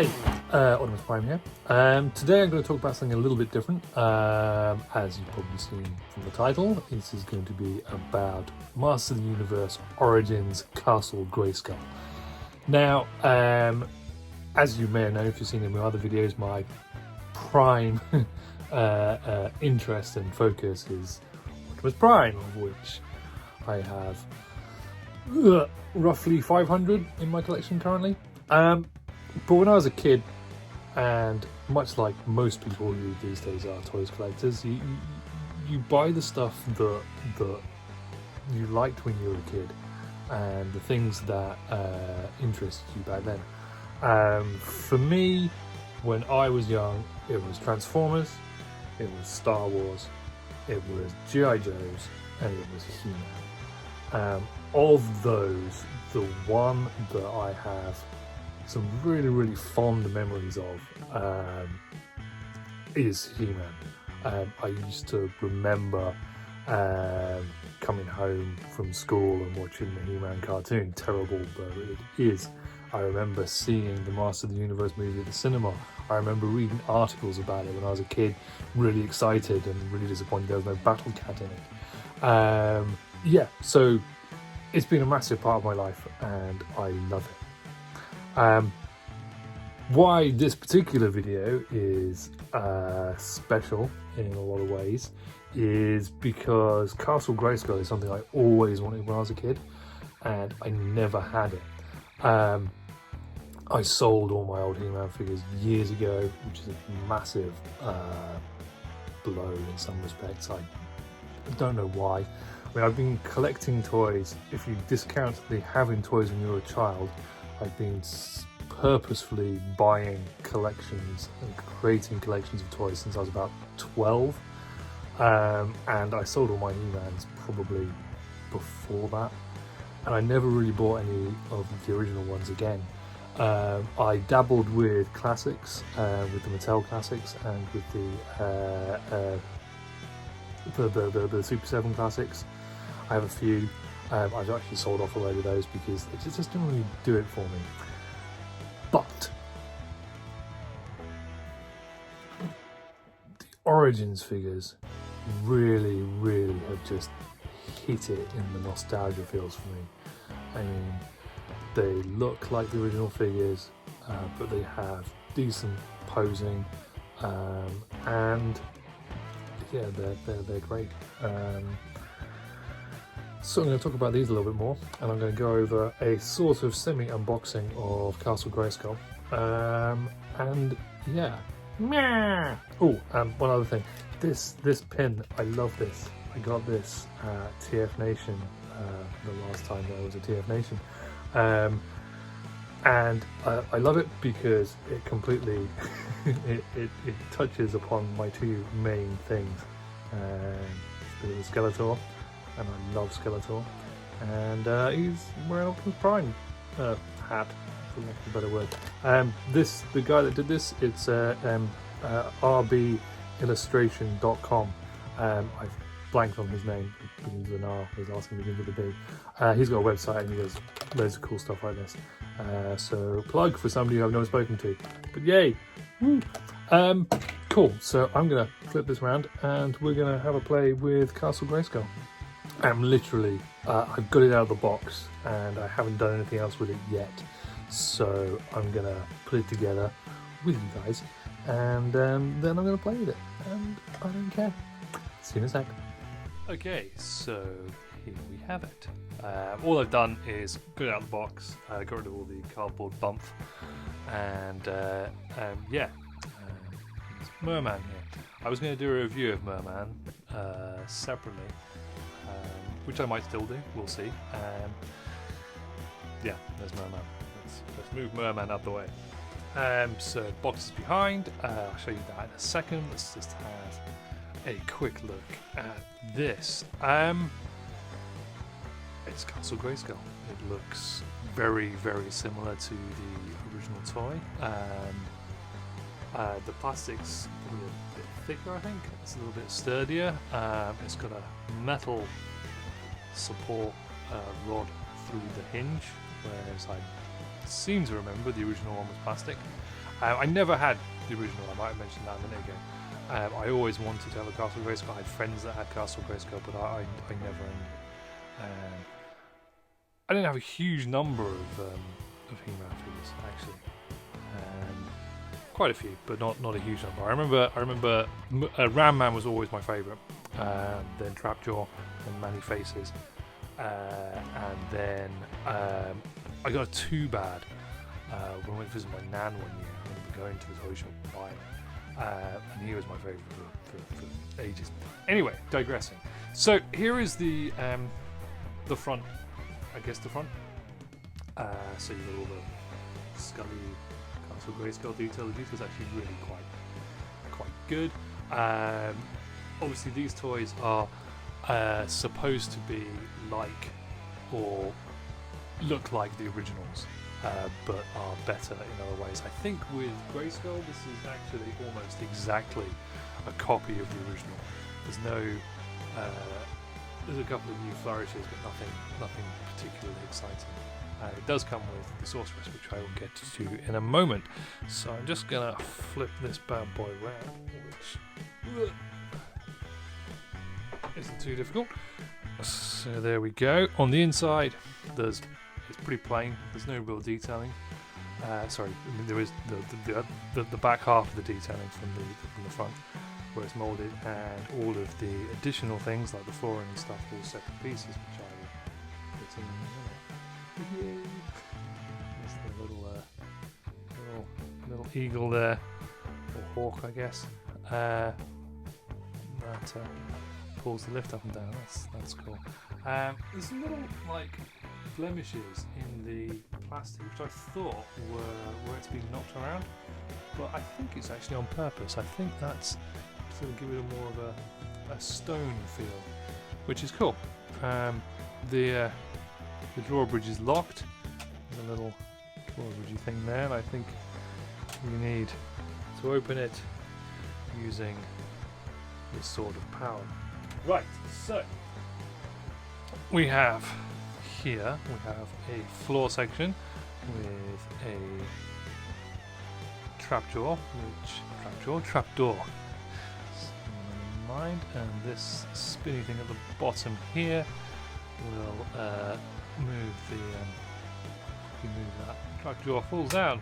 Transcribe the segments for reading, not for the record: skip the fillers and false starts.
Hey, Optimus Prime here. Today I'm going to talk about something a little bit different. As you've probably seen from the title, this is going to be about Master of the Universe Origins Castle Grayskull. Now, as you may have known if you've seen in my other videos, my prime interest and focus is Optimus Prime, of which I have roughly 500 in my collection currently. But when I was a kid, and much like most people who these days are toys collectors, you buy the stuff that you liked when you were a kid, and the things that interested you back then. For me, when I was young, it was Transformers, it was Star Wars, it was G.I. Joes, and it was He-Man. Of those, the one that I have some really fond memories of is He-Man. I used to remember coming home from school and watching the He-Man cartoon, terrible though it is. I remember seeing the Master of the Universe movie at the cinema. I remember reading articles about it when I was a kid, really excited and really disappointed there was no Battle Cat in it. Yeah, so it's been a massive part of my life and I love it. Why this particular video is special in a lot of ways is because Castle Grayskull is something I always wanted when I was a kid and I never had it. I sold all my old He-Man figures years ago, which is a massive blow in some respects. I don't know why. I mean, I've been collecting toys. If you discount having toys when you were a child, I've been purposefully buying collections and creating collections of toys since I was about 12, and I sold all my He-Mans probably before that, and I never really bought any of the original ones again. I dabbled with classics, with the Mattel classics and with the Super 7 classics. I have a few. I've actually sold off a load of those because it just didn't really do it for me. But the Origins figures really have just hit it in the nostalgia feels for me. I mean, they look like the original figures, but they have decent posing, and yeah, they're great. So I'm going to talk about these a little bit more, and I'm going to go over a sort of semi-unboxing of Castle Grayskull. And yeah. Oh, and one other thing. This pin, I love this. I got this at TF Nation the last time there was a TF Nation. And I love it because it completely, it touches upon my two main things. It's a bit of a Skeletor, and I love Skeletor, and he's wearing Optimus Prime hat, for lack of a better word. The guy that did this, it's rbillustration.com. I've blanked on his name, it begins with an R, his last name begins with a B. He's got a website and he does loads of cool stuff like this. So plug for somebody I've never spoken to, but yay! Woo. Cool, so I'm gonna flip this around and we're gonna have a play with Castle Grayskull. I'm literally, I've got it out of the box and I haven't done anything else with it yet. So I'm gonna put it together with you guys and then I'm gonna play with it, and I don't care. See you in a sec. Okay, so here we have it. All I've done is got it out of the box, got rid of all the cardboard bump, and yeah, it's Mer-Man here. I was going to do a review of Mer-Man separately, which I might still do, we'll see. Yeah, there's Mer-Man. Let's move Mer-Man out the way. So box is behind, I'll show you that in a second. Let's just have a quick look at this. It's Castle Grayskull. It looks very similar to the original toy. The plastic's probably a bit thicker, I think. It's a little bit sturdier. It's got a metal support rod through the hinge, whereas I seem to remember the original one was plastic. I never had the original. I might have mentioned that a minute ago. I always wanted to have a Castle Grayskull. I had friends that had Castle Grayskull, but I never owned it. I didn't have a huge number of He-Man figures actually. Quite a few, but not a huge number. I remember Ram-Man was always my favourite. Then Trapjaw, and Many Faces, and then I got a Too Bad when I went to visit my nan one year. I remember going to the toy shop and buying it, and he was my favourite for ages. Anyway, digressing. So here is the front. I guess the front. So you've got all the Scully, Castle Grayskull detail. The detail's actually really quite good. Obviously these toys are supposed to be like or look like the originals, but are better in other ways. I think with Grayskull this is actually almost exactly a copy of the original. There's a couple of new flourishes, but nothing particularly exciting. It does come with the Sorceress, which I will get to in a moment. So I'm just gonna flip this bad boy around, which isn't too difficult. So there we go. On the inside, it's pretty plain. There's no real detailing. Sorry, I mean, there is the back half of the detailing from the front, where it's moulded, and all of the additional things like the flooring and stuff, all separate pieces, which I will put in a minute. There's the little eagle there, or hawk, I guess. That pulls the lift up and down. That's cool. There's some little like blemishes in the plastic, which I thought were to be knocked around, but I think it's actually on purpose. I think that's to give it a more of a stone feel, which is cool. The drawbridge is locked. There's a little drawbridgey thing there, and I think you need to open it using this sort of power. Right, so we have here a floor section with a trapdoor, trapdoor. Mind, and this spinny thing at the bottom here will move if you move that trapjaw falls down.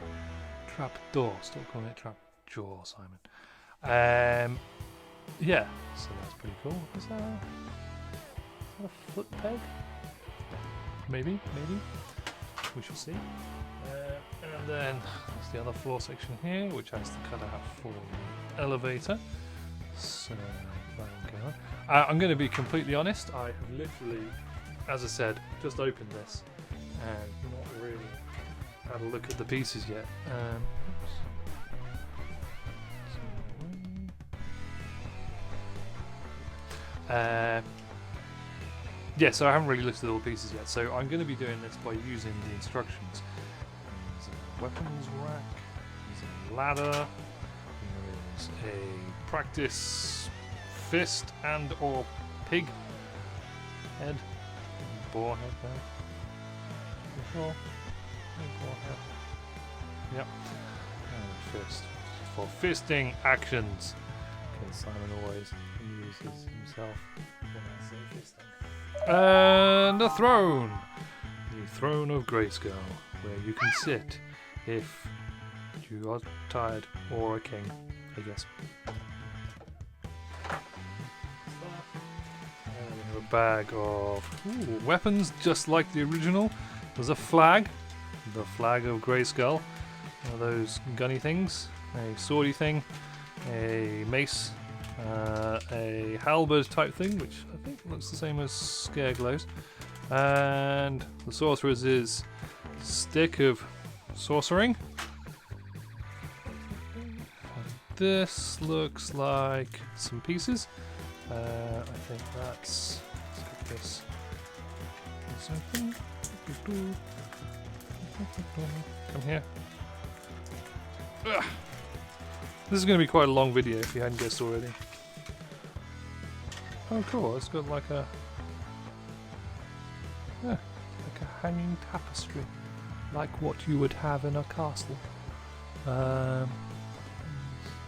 Trapdoor, stop calling it trapjaw, Simon. Yeah, so that's pretty cool. Is that a foot peg? Maybe. We shall see. And then there's the other floor section here, which has the cutout for the elevator. So I'm going to be completely honest. I have literally, as I said, just opened this and not really had a look at the pieces yet. Yeah, so I haven't really looked at all the pieces yet. So I'm going to be doing this by using the instructions. There's a weapons rack. There's a ladder. There is a practice fist and or pig head, boar head there. Boar head. Yep. And fist for fisting actions. Because Simon always uses himself when I say fisting. And a throne, the throne of Grayskull, where you can sit if you are tired or a king, I guess. And we have a bag of weapons, just like the original. There's a flag, the flag of Grayskull. One of those gunny things, a swordy thing, a mace, a halberd type thing, which I think looks the same as Scareglows, and the sorceress's stick of sorcering. This looks like some pieces. I think that's. Let's get this. Come here. Ugh. This is going to be quite a long video if you hadn't guessed already. Oh cool, it's got like a hanging tapestry, like what you would have in a castle.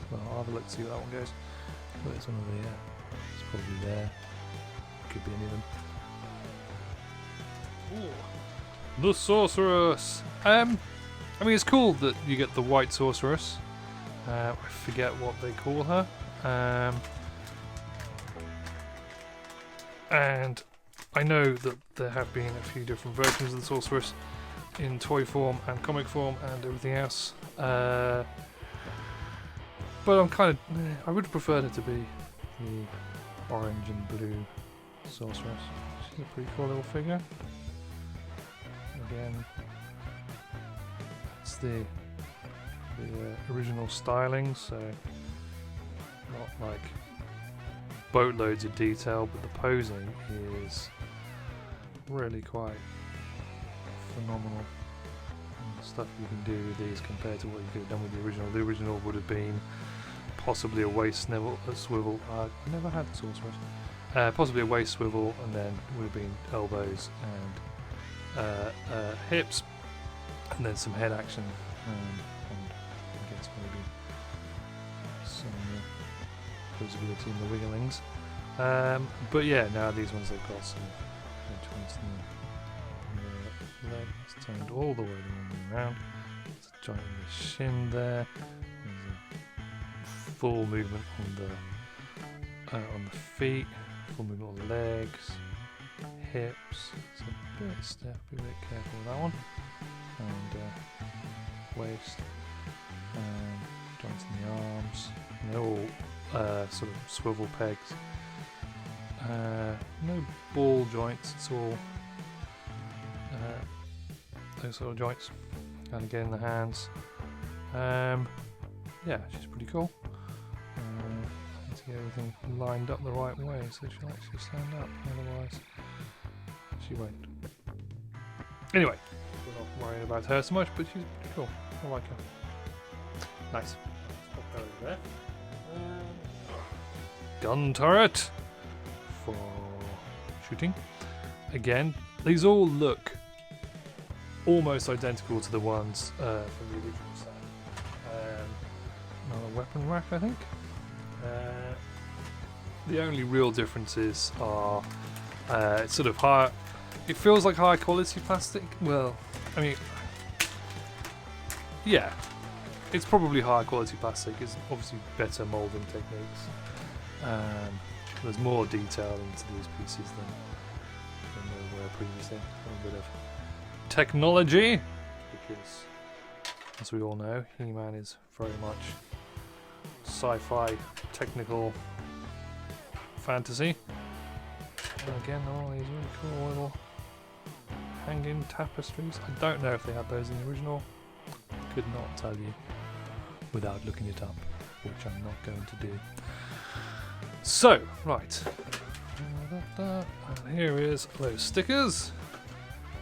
Well, I'll have a look to see where that one goes. But it's one over here. It's probably there. Could be any of them. Ooh. The sorceress. I mean, it's cool that you get the white sorceress. I forget what they call her. And I know that there have been a few different versions of the sorceress in toy form and comic form and everything else. But I'm kind of... I would have preferred it to be the orange and blue sorceress. She's a pretty cool little figure. Again, it's the original styling, so not like boatloads of detail, but the posing is really quite phenomenal. And the stuff you can do with these compared to what you could have done with the original. The original would have been possibly a waist swivel. I never had the sorceress. Possibly a waist swivel, and then would have been elbows and hips, and then some head action, and I guess maybe some posability in the wigglings. But yeah, now these ones they've got some joints in the leg. It's turned all the way around. There's a joint in the shin there. There's a full movement on the feet. Full movement on the legs, hips. It's a bit stiff. Be a bit careful with that one. And waist. Joints in the arms. And they're all sort of swivel pegs. No ball joints. It's all those sort of joints. And again the hands. Yeah, she's pretty cool. To get everything lined up the right way so she'll actually stand up, otherwise she won't. Anyway, we're not worrying about her so much, but she's pretty cool. I like her. Nice. Let's pop her over there. Gun turret for shooting. Again, these all look almost identical to the ones from the original set. Another weapon rack, I think. The only real differences are it's sort of high. It feels like high quality plastic. Well, I mean, yeah, it's probably high quality plastic. It's obviously better molding techniques. There's more detail into these pieces than there were previously. A little bit of technology, because as we all know, He-Man is very much sci-fi, technical fantasy. And again, all these really cool little hanging tapestries. I don't know if they had those in the original. Could not tell you without looking it up, which I'm not going to do. So, right. And here is those stickers.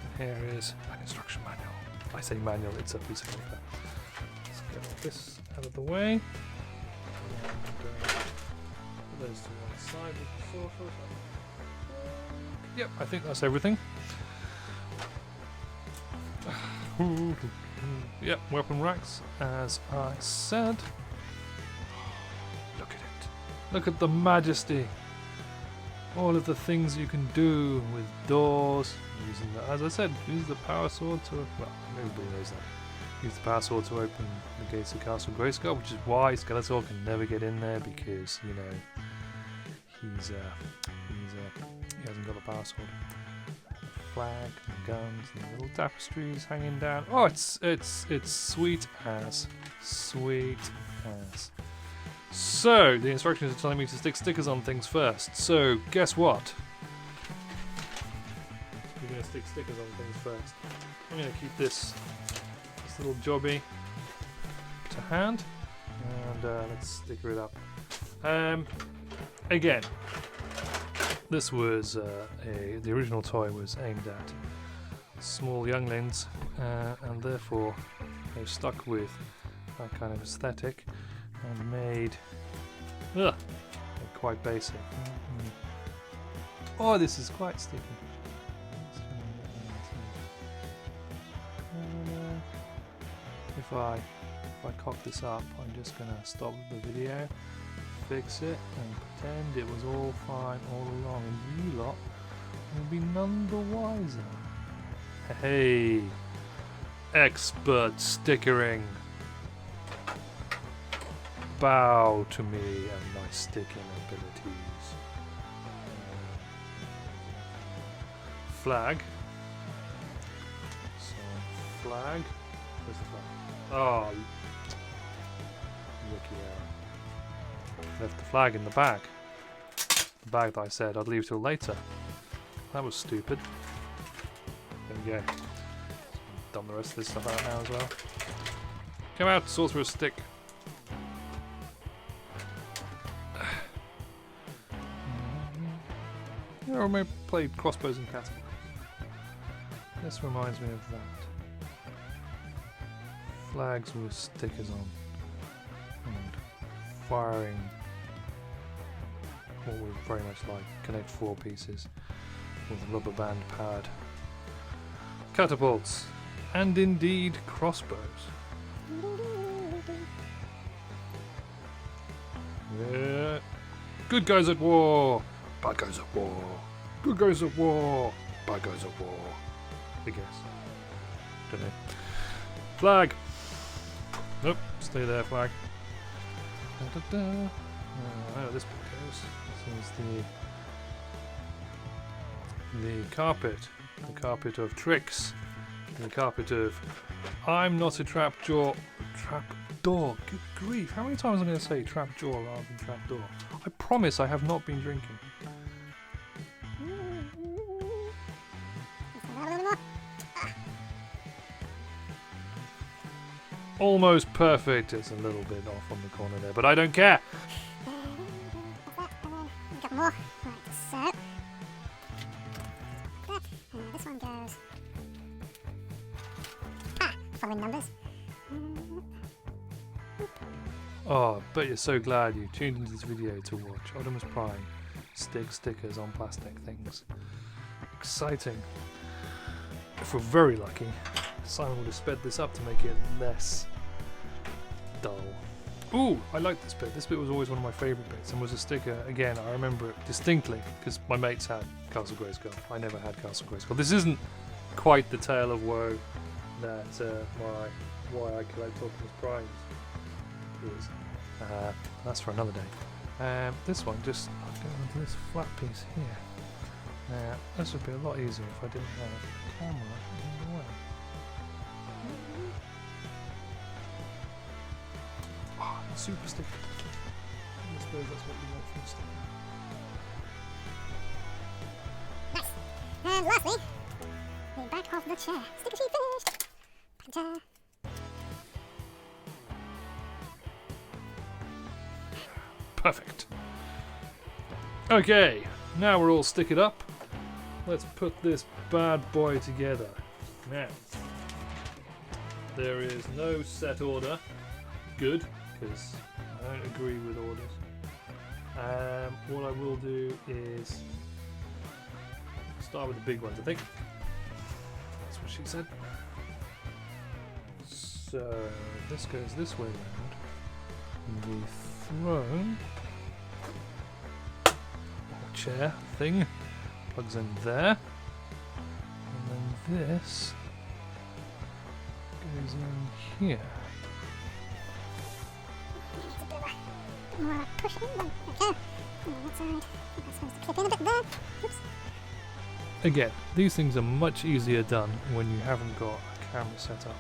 And here is an instruction manual. I say manual, it's a piece of paper. Let's get all this out of the way. And put those to one side with the sorceress. Yep, I think that's everything. Yep, weapon racks, as I said. Look at it. Look at the majesty. All of the things you can do with doors. Using the, as I said, use the power sword to, well, nobody knows that. Use the power sword to open the gates of Castle Grayskull, which is why Skeletor can never get in there, because, you know, he hasn't got the power sword. Flag and guns and little tapestries hanging down. Oh, it's sweet as. So the instructions are telling me to stick stickers on things first. So guess what? We're going to stick stickers on things first. I'm going to keep this little jobby to hand, and let's sticker it up. Again, this was the original toy was aimed at small younglings, and therefore they stuck with that kind of aesthetic and made quite basic. Oh, this is quite sticky. If I if I cock this up, I'm just going to stop the video, fix it, and pretend it was all fine all along, and you lot will be none the wiser. Hey, expert stickering. Bow to me and my sticking abilities. Flag. So, flag. Where's the flag? Oh, looky out. Left the flag in the bag. The bag that I said I'd leave till later. That was stupid. There we go. Dump the rest of this stuff out now as well. Come out, sorcerer's stick. I remember played crossbows and Castle. This reminds me of that. Flags with stickers on. And firing what was very much like Connect 4 pieces with rubber band pad. Catapults. And indeed crossbows. Yeah. Good guys at war. Bad guys at war. Good guys at war. Bad guys at war. I guess. Don't know. Flag. Nope. Stay there, flag. Da, da, da. Oh, this bit goes. This is the carpet. The carpet of tricks. The carpet of I'm not a trapjaw. Trapdoor. Good grief. How many times am I going to say trapjaw rather than trapdoor? I promise I have not been drinking. Almost perfect. It's a little bit off on the corner there, but I don't care. Got more. Right, so this one goes. Following numbers. Oh, but you're so glad you tuned into this video to watch Optimus Prime stick stickers on plastic things. Exciting. If we're very lucky, Simon would have sped this up to make it less dull. Ooh, I like this bit. This bit was always one of my favourite bits and was a sticker. Again, I remember it distinctly because my mates had Castle Grayskull. I never had Castle Grayskull. This isn't quite the tale of woe that why I collect Optimus Primes is. That's for another day. This one, just I'll go into this flat piece here. This would be a lot easier if I didn't have a camera in the way. Oh, it's super sticky. I suppose that's what you want from a sticker. Nice. And lastly, the back of the chair. Sticker sheet finished. Ta-ta. Perfect. Okay, now we're all stickered up. Let's put this bad boy together. Now, there is no set order. Good, because I don't agree with orders. What I will do is start with the big ones, I think. That's what she said. So, this goes this way around. The throne or chair thing plugs in there, and then this goes in here. More pushing them. Okay. On that side. I'm supposed to clip in a bit there. Oops. Again, these things are much easier done when you haven't got a camera set up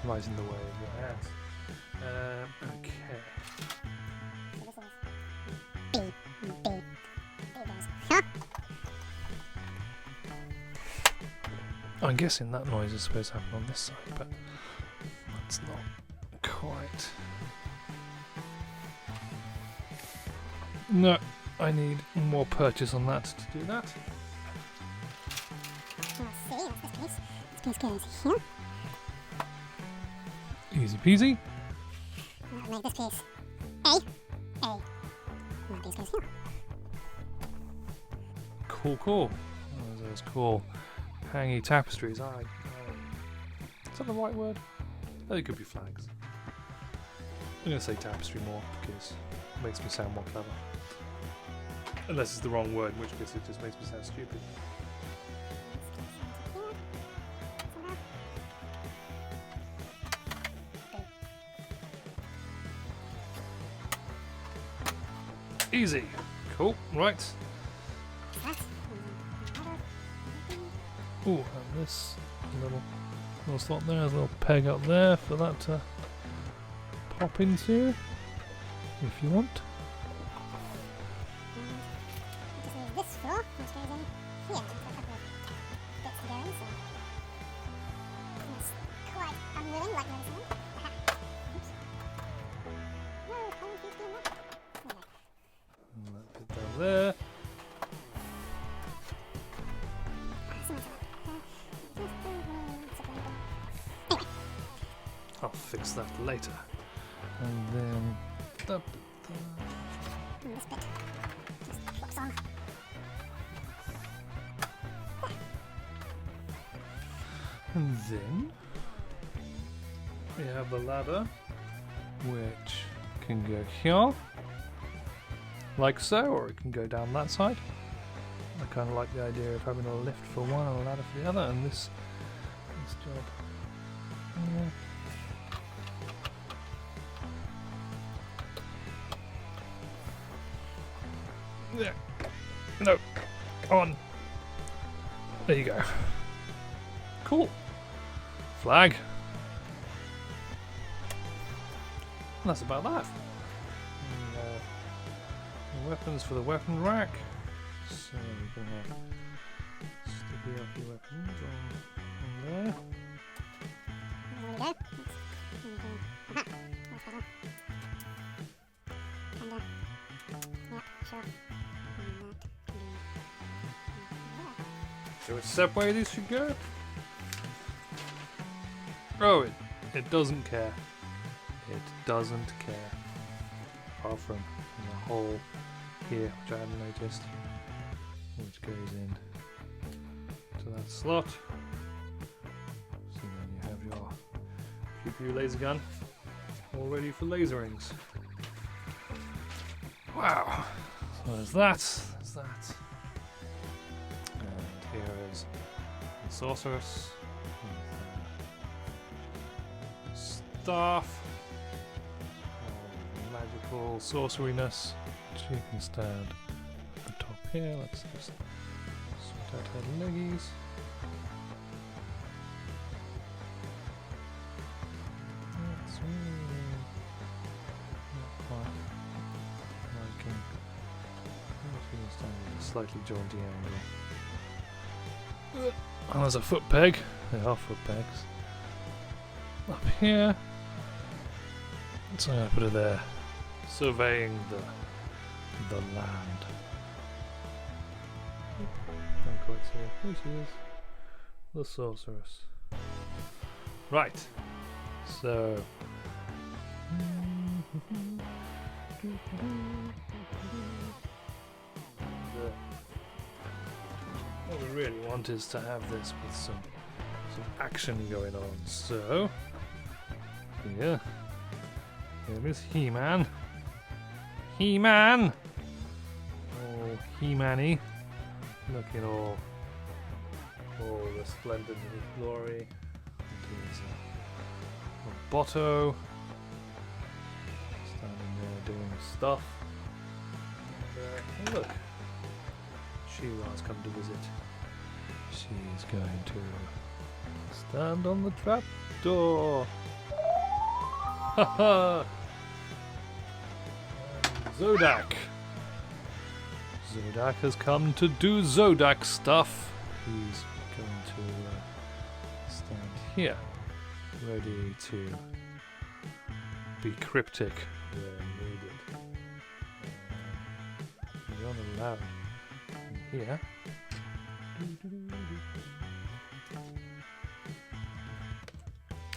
right in the way of your hands. Okay. I'm guessing that noise is supposed to happen on this side, but that's not quite. No, I need more purchase on that to do that. Let's see, what's this piece? This piece goes here. Easy peasy. That'll make this piece A. And that piece goes here. Cool. Those cool hangy tapestries. Is that the right word? They could be flags. I'm going to say tapestry more because it makes me sound more clever. Unless it's the wrong word, in which case it just makes me sound stupid. Easy. Cool. Right. Oh, and this little slot there, there's a little peg up there for that to pop into if you want. Just need this floor, which goes in here. There's a couple of bits to go in, so it's quite unwilling, like most of them. Oops. No, I want you to do that. There we go. And that bit down there. I'll fix that later. And then that bit there. And this bit just drops on. And then we have the ladder, which can go here, like so, or it can go down that side. I kind of like the idea of having a lift for one and a ladder for the other, and this job. Yeah. There. No. On. There you go. Cool. Flag. And that's about that. And, weapons for the weapon rack. So we're going to stick up your weapons on there. There we go. Aha! That's better. And, yep, sure. So it's that way this should go? Oh, it doesn't care. It doesn't care. Apart from the hole here, which I hadn't noticed, which goes in to that slot. So then you have your pew-pew laser gun all ready for laserings. Wow. So there's that. There's that. And here is the sorceress with staff. Magical sorceryness. She can stand at the top here. Let's just sort out her leggies. That's really not quite liking. She can stand at a slightly jaunty angle. And there's a foot peg. There are foot pegs. Up here. So I'm going to put her there, surveying the land. Can't quite see her. Here she is. The sorceress. Right. So. What we really want is to have this with some action going on. So. Here. Here is He-Man. He-Man! Oh, He-Man-y. Looking all resplendent in his glory. Here's a Botto. Standing there doing stuff. And, oh look. She-Ra's come to visit. She's going to stand on the trap door. Haha! Zodak. Zodak has come to do Zodak stuff. He's going to stand here, ready to be cryptic where needed. You're not allowed in here.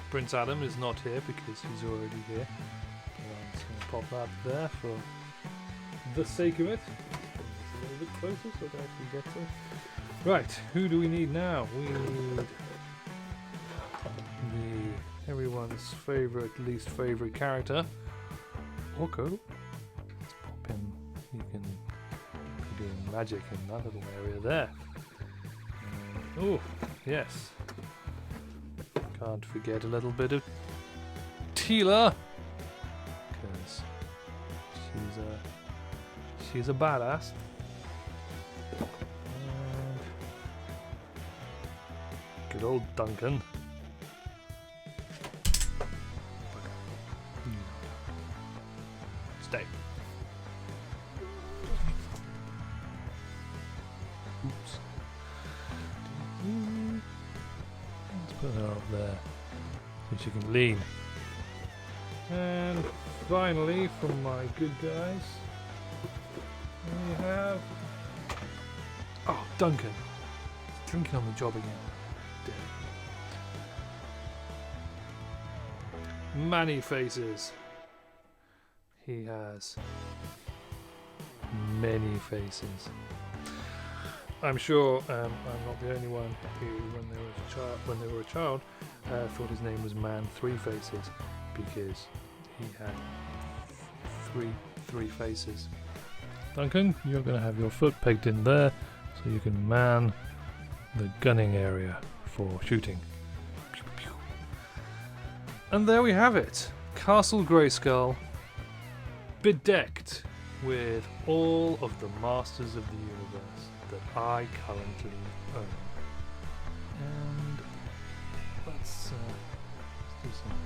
Prince Adam is not here because he's already here. I'm just going to pop that there for the sake of it. It's a little bit closer so I can actually get to it. Right, who do we need now? We need everyone's favourite, least favourite character, Orko. Let's pop him. You can be doing magic in that little area there. Oh, yes. Can't forget a little bit of Tila, because she's a badass. And good old Duncan. Stay. Oops. Let's put her up there so she can lean. And finally, from my good guys, we have... Oh, Duncan. He's drinking on the job again. Dead. Many faces. He has many faces. I'm sure I'm not the only one who, when they were a child, thought his name was Man Three Faces, because he had three faces. Duncan, you're going to have your foot pegged in there, so you can man the gunning area for shooting. Pew, pew. And there we have it, Castle Grayskull, bedecked with all of the masters of the universe that I currently own. And let's do some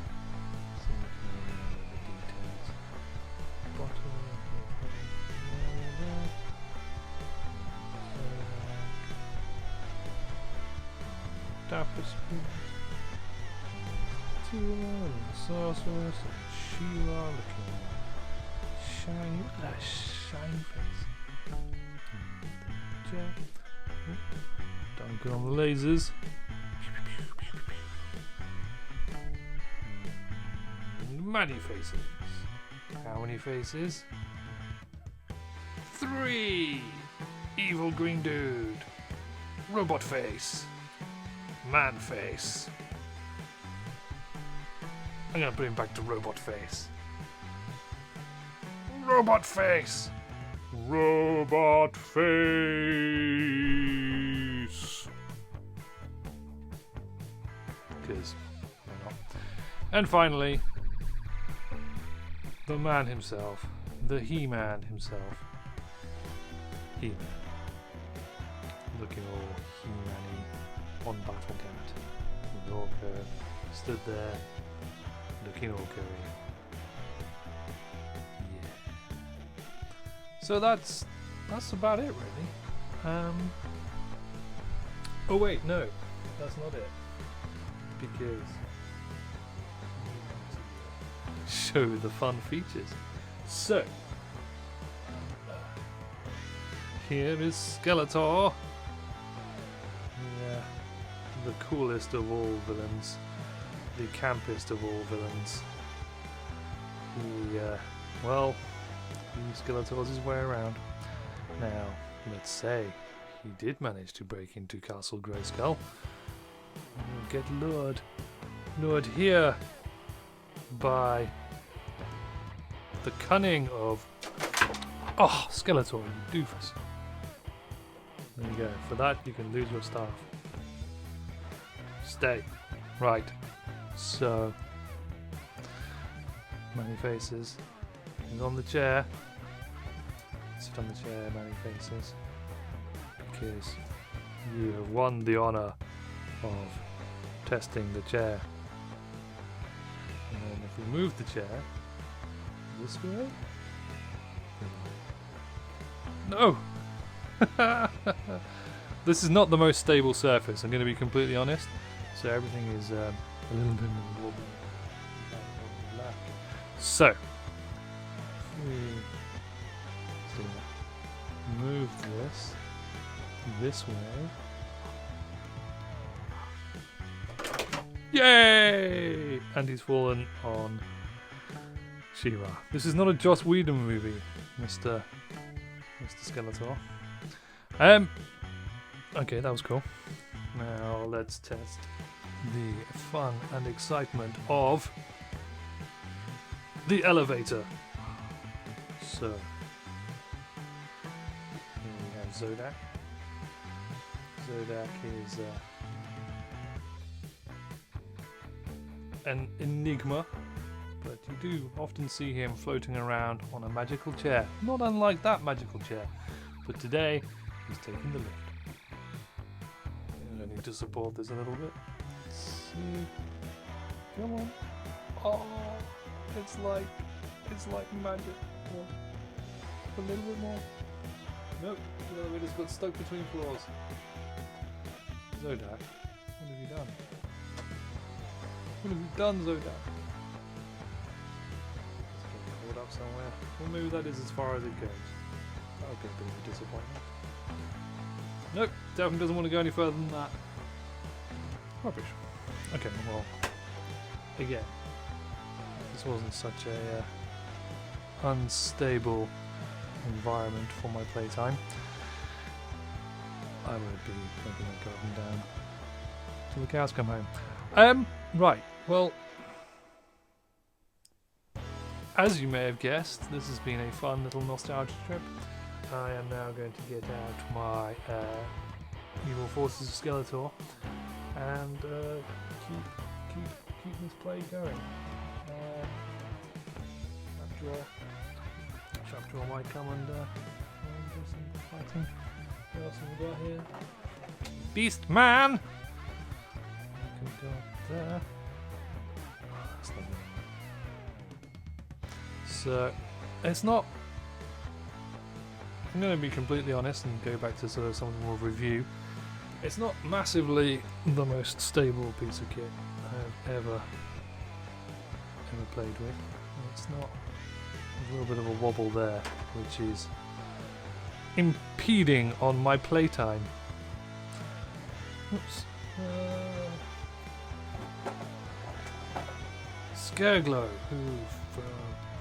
looking at the details. Bottom, tapestry, Eternia and the sorceress, and Sheila looking shiny, shiny face. Duncan on the lasers. Many faces. How many faces? 3! Evil green dude. Robot face. Man face. I'm gonna put him back to robot face. Robot face! Robot face! Because, why not? And finally, the man himself, the He-Man himself. He-Man. Looking all He-Man-y on Battlecat. With Orko stood there, looking Orko-y. So that's about it, really. Oh wait, no, that's not it. Because show the fun features. So here is Skeletor. Yeah, the coolest of all villains, the campiest of all villains. Well, he Skeletor's his way around. Now, let's say he did manage to break into Castle Grayskull. Get lured here by the cunning of... Oh, Skeletor, you doofus. There you go. For that, you can lose your staff. Stay. Right. So, many faces. He's on the chair. Sit on the chair, many faces. Because you have won the honour of testing the chair. And then if we move the chair this way. No! This is not the most stable surface, I'm going to be completely honest. So everything is a little bit wobbly. So, move this way. Yay! And he's fallen on She-Ra. This is not a Joss Whedon movie, Mr. Skeletor. Okay, that was cool. Now let's test the fun and excitement of the elevator. So, here we have Zodak. Zodak is an enigma, but you do often see him floating around on a magical chair, not unlike that magical chair, but today he's taking the lift. I need to support this a little bit. Let's see. Come on. Oh, it's like magic. Come on. A little bit more. Nope, the elevator's got stuck between floors. Zodak, what have you done? What have you done, Zodak? It's getting caught up somewhere. Well, maybe that is as far as it goes. That'll be a bit of a disappointment. Nope, definitely doesn't want to go any further than that. Rubbish. Okay, well, again, this wasn't such a unstable environment for my playtime. I would be making it go up and down till the cows come home. Right, well, as you may have guessed, this has been a fun little nostalgia trip. I am now going to get out my Evil Forces of Skeletor and keep this play going. After all, might come and do some fighting. What else have we got here? Beast Man! We can go up there. Oh, that's lovely. So, it's not. I'm going to be completely honest and go back to sort of something more review. It's not massively the most stable piece of kit I have ever played with. It's not. There's a little bit of a wobble there, which is impeding on my playtime. Oops. Scareglow, who for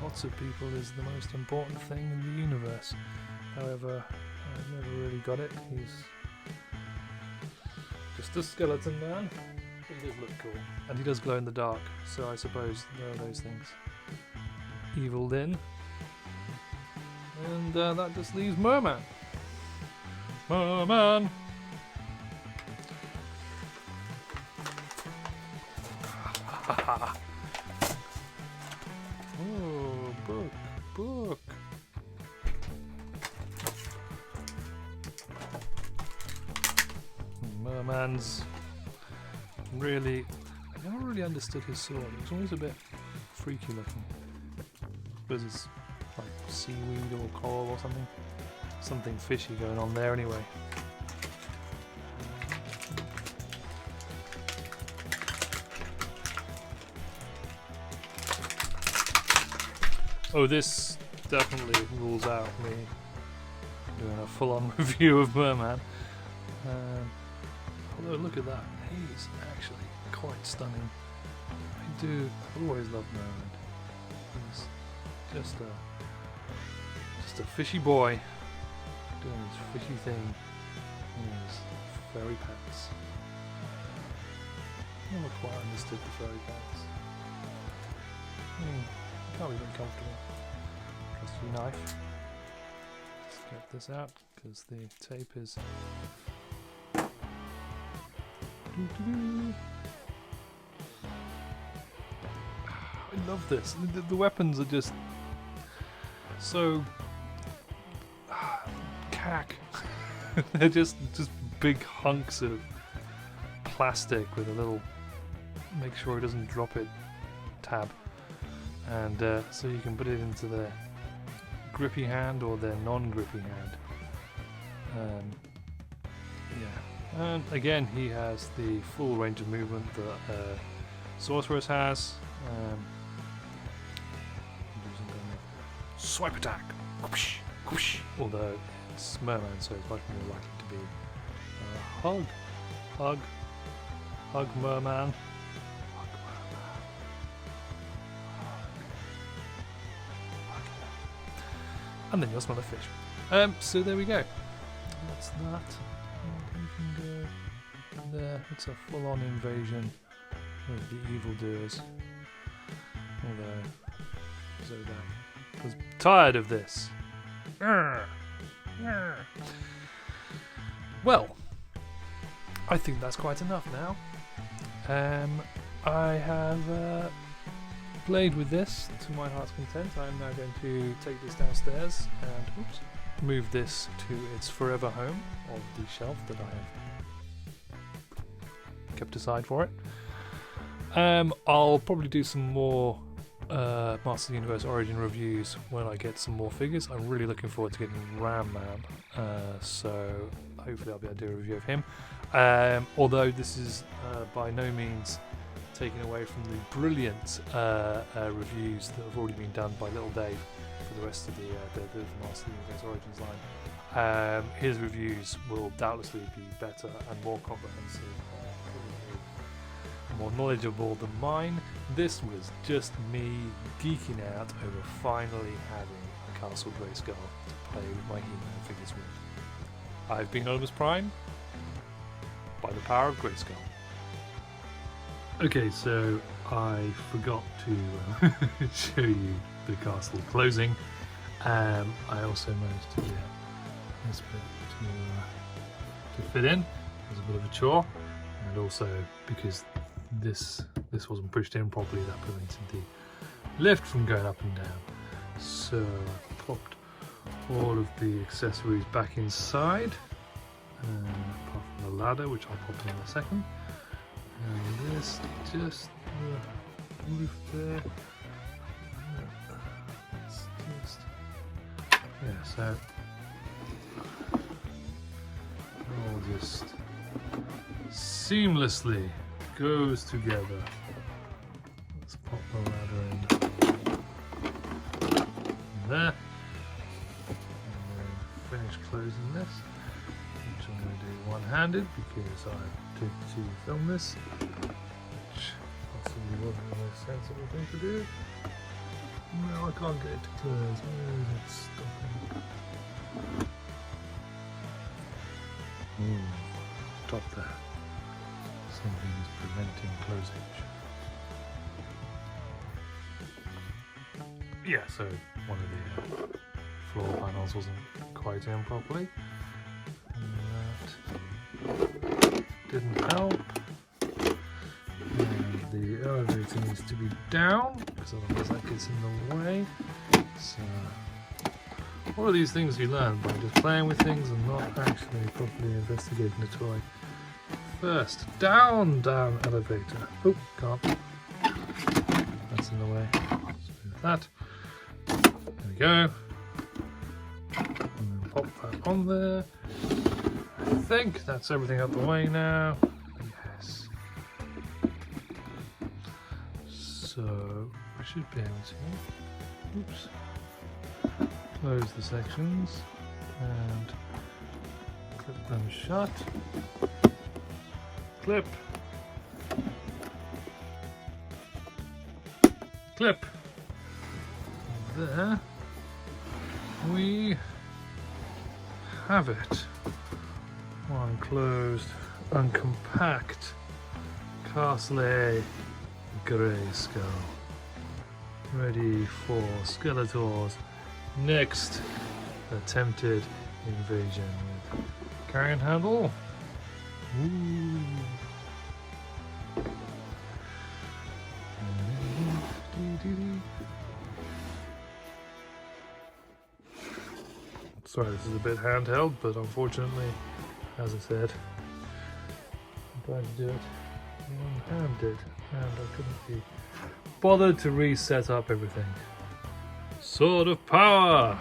lots of people is the most important thing in the universe. However, I've never really got it. He's just a skeleton man. But he does look cool. And he does glow in the dark, so I suppose there are those things. Evil-lyn. And that just leaves Mer-man. Mer-man! Oh, book. Mer-man's really... I never really understood his sword. It was always a bit freaky looking. Because it's like seaweed or coral or something. Something fishy going on there anyway. Oh, this definitely rules out me doing a full-on review of Mer-man. Although look at that, he's actually quite stunning. I've always loved Mer-man. He's just a fishy boy doing his fishy thing in his fairy pants. Never quite understood the fairy pants. Can't be very comfortable. Trusty knife. Let's get this out because the tape is. I love this. The weapons are just so cack. They're just big hunks of plastic with a little make sure it doesn't drop it tab, and so you can put it into their grippy hand or their non-grippy hand. Yeah, and again he has the full range of movement that Sorceress has. Swipe attack, whoosh, whoosh. Although it's Mer-man, so it's much more likely to be hug Mer-man. And then you'll smell a fish. So there we go. That's that. And you can go there. It's a full-on invasion of the evildoers. Although Zodak I was tired of this. Well, I think that's quite enough now. I have played with this to my heart's content. I am now going to take this downstairs and move this to its forever home on the shelf that I have kept aside for it. I'll probably do some more Master of the Universe Origin reviews when I get some more figures. I'm really looking forward to getting mer-man, so hopefully I'll be able to do a review of him. Although this is by no means taken away from the brilliant reviews that have already been done by Little Dave for the rest of the Master of the Universe Origins line. His reviews will doubtlessly be better and more comprehensive, more knowledgeable than mine. This was just me geeking out over finally having a Castle Grayskull to play with my He-Man figures with. I've been Olimus Prime, by the power of Grayskull. Okay, so I forgot to show you the castle closing. I also managed to get this bit to fit in. It was a bit of a chore, and also because this wasn't pushed in properly, that prevented the lift from going up and down. So I popped all of the accessories back inside, apart from the ladder, which I'll pop in a second. And this just the roof there. It's just, yeah, so all just seamlessly goes together. Let's pop the ladder in there, and then finish closing this, which I'm going to do one-handed because I took to film this, which possibly wasn't the most sensible thing to do. No, I can't get it to close. Where is it stopping? Top there. Something is preventing closage. Yeah, so one of the floor panels wasn't quite in properly. And that didn't help. And the elevator needs to be down, because otherwise that gets in the way. So, all of these things you learn by just playing with things and not actually properly investigating the toy. First, down elevator. Oh, can't. That's in the way. Let's move that. There we go. And then pop that on there. I think that's everything out the way now. Yes. So, we should be able to, close the sections and clip them shut. Clip. Clip. There we have it. One closed, uncompact Castle Grayskull. Ready for Skeletor's next attempted invasion with carrying handle. Ooh. Sorry, this is a bit handheld, but unfortunately, as I said, I'm trying to do it one-handed, and I couldn't be bothered to reset up everything. Sword of Power!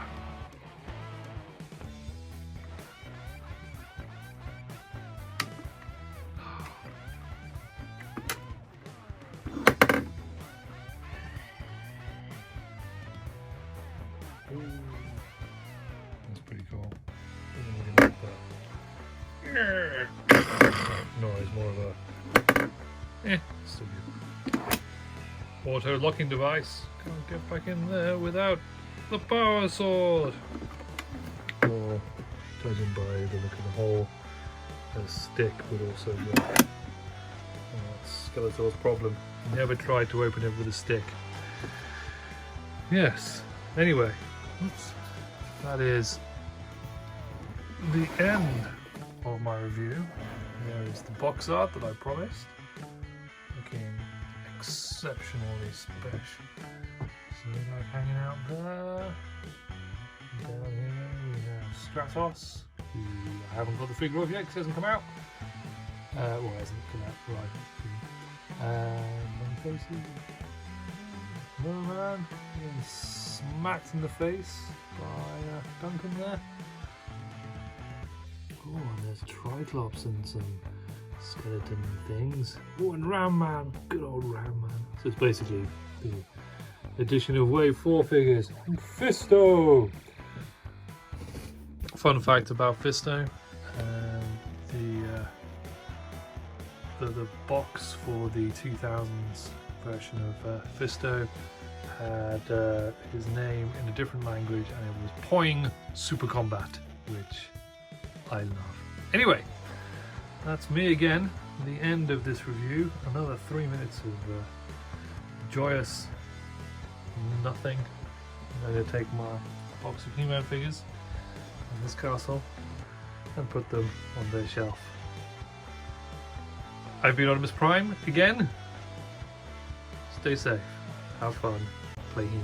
That's pretty cool. Doesn't really make that noise, more of a still good. Auto locking device. Can't get back in there without the power sword. Or, judging by the look of the hole, a stick would also work. That's Skeletor's problem. He never tried to open it with a stick. Yes, Anyway, oops, that is the end of my review. There is the box art that I promised. Looking exceptionally special. So like hanging out there. Down here we have Stratos, who I haven't got the figure of yet because he hasn't come out. Well, it hasn't come out right. Many faces. Mer-man getting smacked in the face by Duncan there. Oh, and there's Triclops and some skeleton things. Oh, and Ram-man, good old Ram-man. So it's basically the addition of Wave 4 figures. And Fisto! Fun fact about Fisto, the box for the 2000s version of Fisto had his name in a different language, and it was Poing Super Combat, which I love. Anyway, that's me again, the end of this review. Another 3 minutes of joyous nothing. I'm going to take my box of He-Man figures in this castle and put them on their shelf. I've been Optimus Prime again. Stay safe, have fun, play He-Man.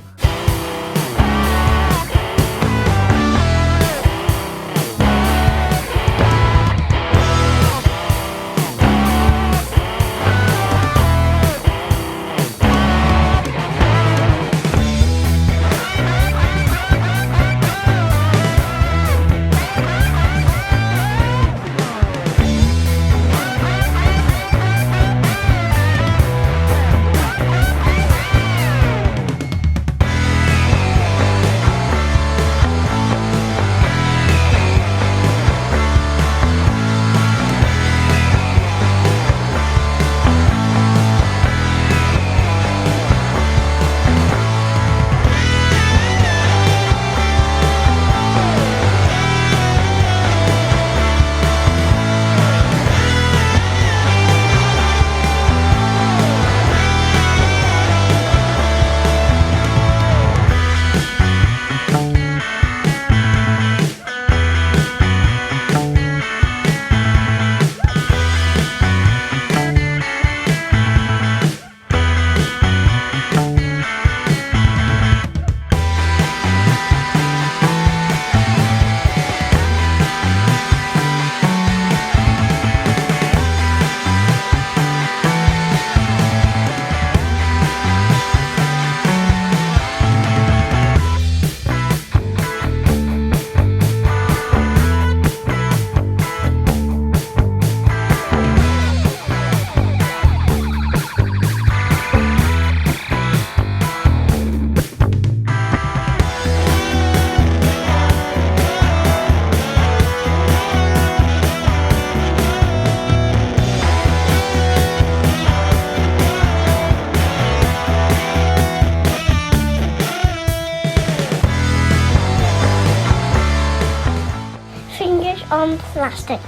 Fingers on plastic.